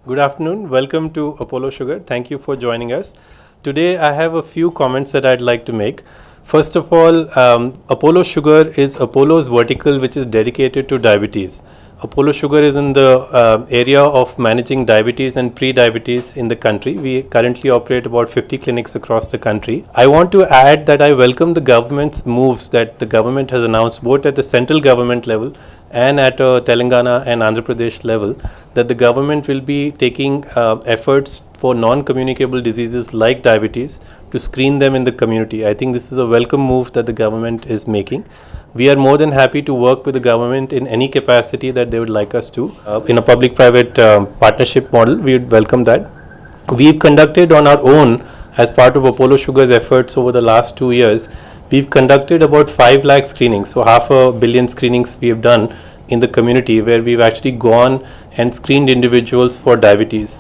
Good afternoon. Welcome to Apollo Sugar. Thank you for joining us. Today, I have a few comments that I'd like to make. First of all, Apollo Sugar is Apollo's vertical which is dedicated to diabetes. Apollo Sugar is in the area of managing diabetes and pre-diabetes in the country. We currently operate about 50 clinics across the country. I want to add that I welcome the government's moves that the government has announced both at the central government level and at Telangana and Andhra Pradesh level, that the government will be taking efforts for non-communicable diseases like diabetes to screen them in the community. I think this is a welcome move that the government is making. We are more than happy to work with the government in any capacity that they would like us to. In a public-private partnership model, we would welcome that. We've conducted on our own, as part of Apollo Sugar's efforts over the last 2 years, we've conducted about 5 lakh screenings, so 500 million screenings we have done in the community, where we've actually gone and screened individuals for diabetes.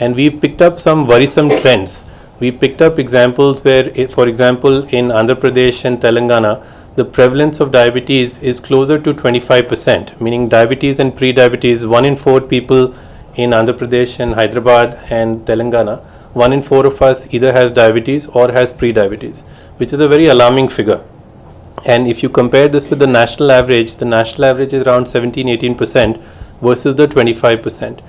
And we picked up some worrisome trends. We picked up examples where, for example, in Andhra Pradesh and Telangana, the prevalence of diabetes is closer to 25%, meaning diabetes and pre-diabetes, 1 in 4 people in Andhra Pradesh and Hyderabad and Telangana, 1 in 4 of us either has diabetes or has pre-diabetes, which is a very alarming figure. And if you compare this with the national average is around 17-18% versus the 25%.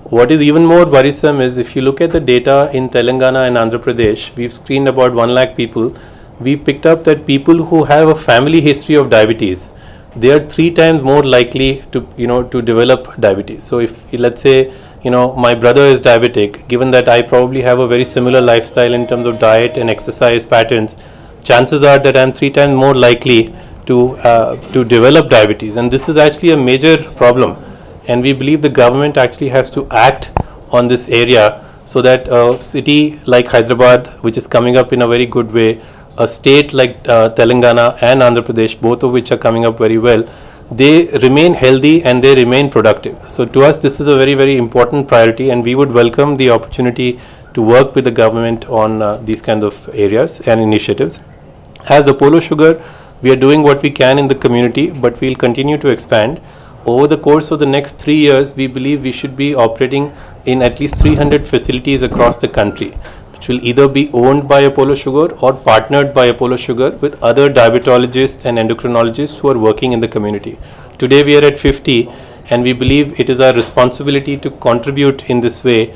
What is even more worrisome is if you look at the data in Telangana and Andhra Pradesh, we've screened about 1 lakh people. We picked up that people who have a family history of diabetes, they are 3 times more likely to develop diabetes. So if, let's say, my brother is diabetic, given that I probably have a very similar lifestyle in terms of diet and exercise patterns, chances are that I'm 3 times more likely to develop diabetes. And this is actually a major problem. And we believe the government actually has to act on this area so that a city like Hyderabad, which is coming up in a very good way, a state like Telangana and Andhra Pradesh, both of which are coming up very well, they remain healthy and they remain productive. So to us, this is a very, very important priority, and we would welcome the opportunity to work with the government on these kinds of areas and initiatives. As Apollo Sugar, we are doing what we can in the community, but we'll continue to expand. Over the course of the next 3 years, we believe we should be operating in at least 300 facilities across the country, which will either be owned by Apollo Sugar or partnered by Apollo Sugar with other diabetologists and endocrinologists who are working in the community. Today we are at 50, and we believe it is our responsibility to contribute in this way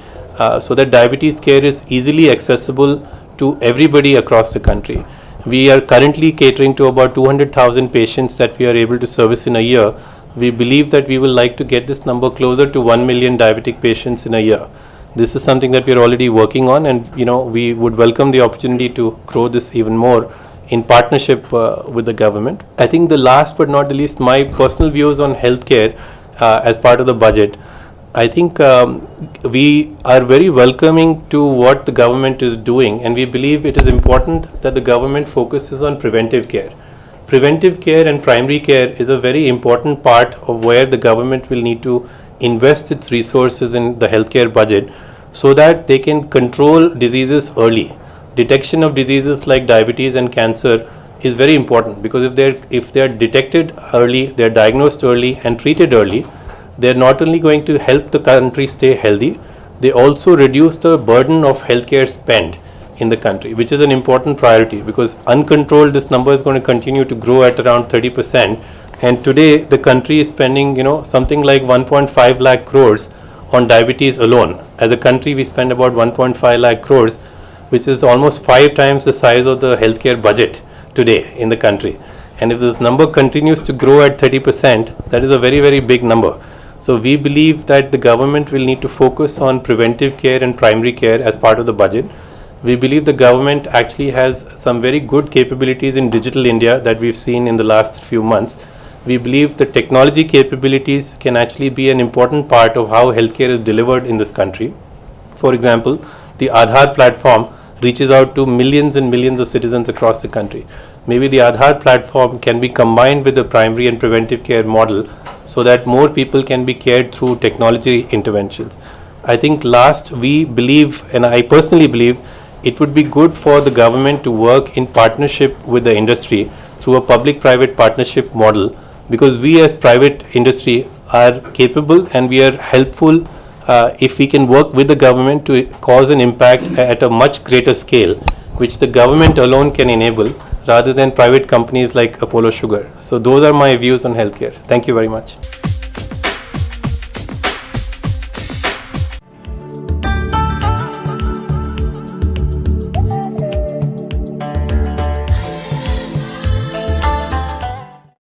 so that diabetes care is easily accessible to everybody across the country. We are currently catering to about 200,000 patients that we are able to service in a year. We believe that we will like to get this number closer to 1 million diabetic patients in a year. This is something that we are already working on, and we would welcome the opportunity to grow this even more in partnership with the government. I think the last but not the least, my personal views on healthcare as part of the budget. I think we are very welcoming to what the government is doing, and we believe it is important that the government focuses on preventive care. Preventive care and primary care is a very important part of where the government will need to invest its resources in the healthcare budget so that they can control diseases early. Detection of diseases like diabetes and cancer is very important, because if they are detected early, they are diagnosed early and treated early, they are not only going to help the country stay healthy, they also reduce the burden of healthcare spend in the country, which is an important priority, because uncontrolled, this number is going to continue to grow at around 30%. And today the country is spending something like 1.5 lakh crores on diabetes alone. As a country, we spend about 1.5 lakh crores, which is almost 5 times the size of the healthcare budget today in the country. And if this number continues to grow at 30%, that is a very, very big number. So we believe that the government will need to focus on preventive care and primary care as part of the budget. We believe the government actually has some very good capabilities in digital India that we've seen in the last few months. We believe the technology capabilities can actually be an important part of how healthcare is delivered in this country. For example, the Aadhaar platform reaches out to millions and millions of citizens across the country. Maybe the Aadhaar platform can be combined with the primary and preventive care model so that more people can be cared through technology interventions. I think last, we believe, and I personally believe, it would be good for the government to work in partnership with the industry through a public-private partnership model, because we as private industry are capable and we are helpful if we can work with the government to cause an impact at a much greater scale, which the government alone can enable, rather than private companies like Apollo Sugar. So those are my views on healthcare. Thank you very much.